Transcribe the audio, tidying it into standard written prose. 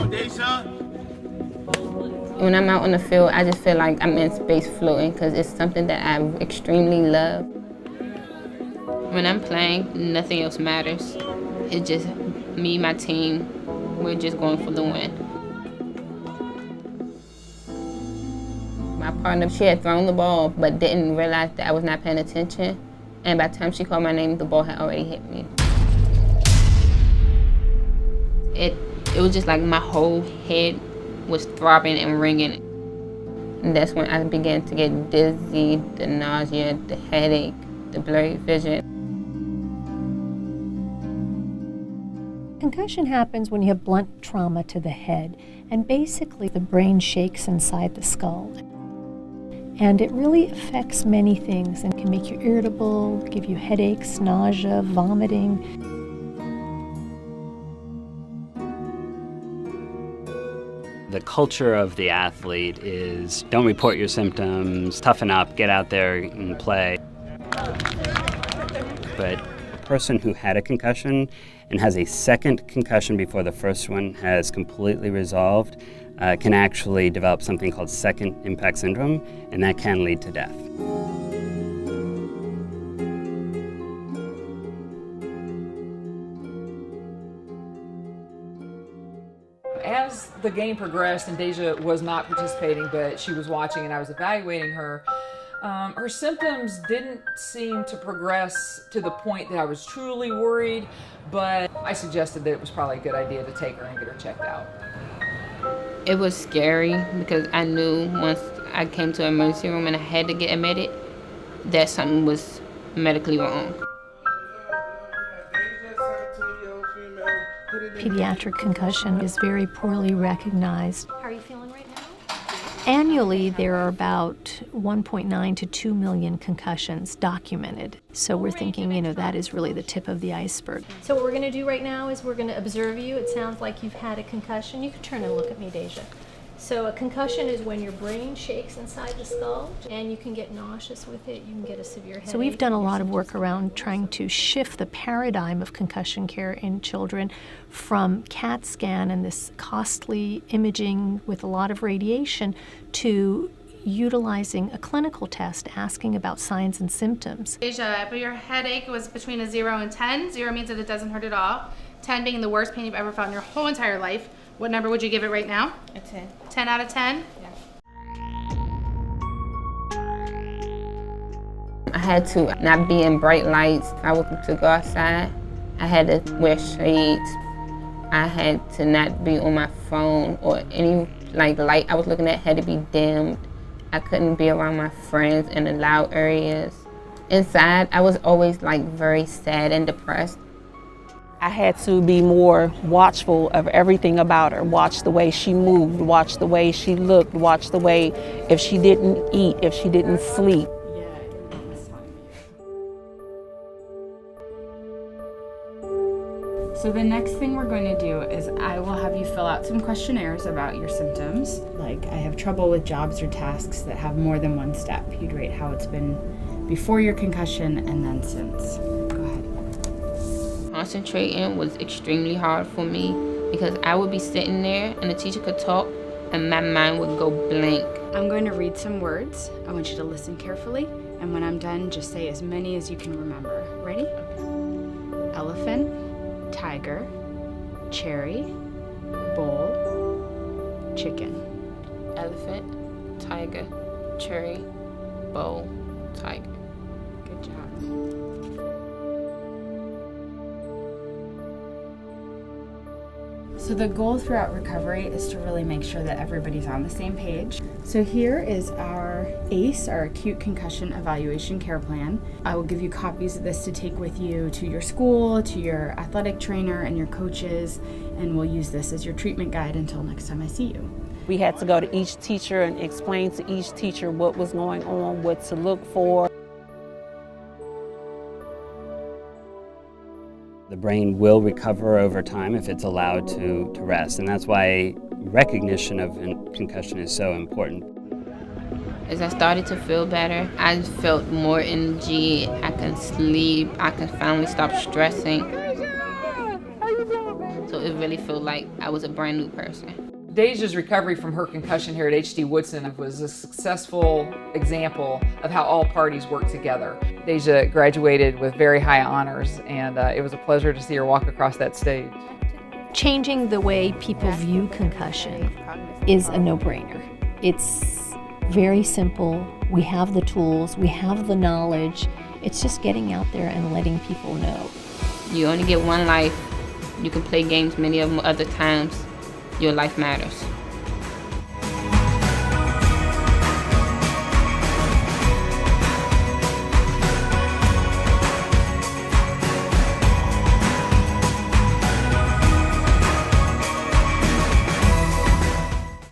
Deja. When I'm out on the field, I just feel like I'm in space floating because it's something that I extremely love. When I'm playing, nothing else matters. It's just me, my team, we're just going for the win. My partner, she had thrown the ball but didn't realize that I was not paying attention. And by the time she called my name, the ball had already hit me. It was just like my whole head was throbbing and ringing. And that's when I began to get dizzy, the nausea, the headache, the blurry vision. Concussion happens when you have blunt trauma to the head, and basically the brain shakes inside the skull. And it really affects many things and can make you irritable, give you headaches, nausea, vomiting. The culture of the athlete is don't report your symptoms, toughen up, get out there and play. But a person who had a concussion and has a second concussion before the first one has completely resolved can actually develop something called second impact syndrome, and that can lead to death. As the game progressed and Deja was not participating, but she was watching and I was evaluating her, her symptoms didn't seem to progress to the point that I was truly worried, but I suggested that it was probably a good idea to take her and get her checked out. It was scary because I knew once I came to the emergency room and I had to get admitted that something was medically wrong. Pediatric concussion is very poorly recognized. How are you feeling right now? Annually, there are about 1.9 to 2 million concussions documented. So we're thinking, that is really the tip of the iceberg. So what we're going to do right now is we're going to observe you. It sounds like you've had a concussion. You can turn and look at me, Deja. So a concussion is when your brain shakes inside the skull, and you can get nauseous with it. You can get a severe headache. So we've done a lot of work around trying to shift the paradigm of concussion care in children from CAT scan and this costly imaging with a lot of radiation to utilizing a clinical test asking about signs and symptoms. Deja, but your headache was between a 0 and 10. 0 means that it doesn't hurt at all. 10 being the worst pain you've ever felt in your whole entire life. What number would you give it right now? A 10. 10 out of 10? Yeah. I had to not be in bright lights. I was to go outside. I had to wear shades. I had to not be on my phone or any light I was looking at had to be dimmed. I couldn't be around my friends in the loud areas. Inside, I was always very sad and depressed. I had to be more watchful of everything about her, watch the way she moved, watch the way she looked, watch the way if she didn't eat, if she didn't sleep. So the next thing we're going to do is I will have you fill out some questionnaires about your symptoms. Like, I have trouble with jobs or tasks that have more than one step. You'd rate how it's been before your concussion and then since. Go ahead. Concentrating was extremely hard for me because I would be sitting there and the teacher could talk and my mind would go blank. I'm going to read some words. I want you to listen carefully, and when I'm done, just say as many as you can remember. Ready? Elephant, tiger, cherry, bowl, chicken. Elephant, tiger, cherry, bowl, tiger. Good job. So the goal throughout recovery is to really make sure that everybody's on the same page. So here is our ACE, our Acute Concussion Evaluation Care Plan. I will give you copies of this to take with you to your school, to your athletic trainer and your coaches, and we'll use this as your treatment guide until next time I see you. We had to go to each teacher and explain to each teacher what was going on, what to look for. The brain will recover over time if it's allowed to rest, and that's why recognition of concussion is so important. As I started to feel better, I felt more energy. I could sleep. I could finally stop stressing. So it really feel like I was a brand new person. Deja's recovery from her concussion here at HD Woodson was a successful example of how all parties work together. Deja graduated with very high honors, and it was a pleasure to see her walk across that stage. Changing the way people view concussion is a no-brainer. It's very simple. We have the tools, we have the knowledge. It's just getting out there and letting people know. You only get one life. You can play games many of them other times. Your life matters.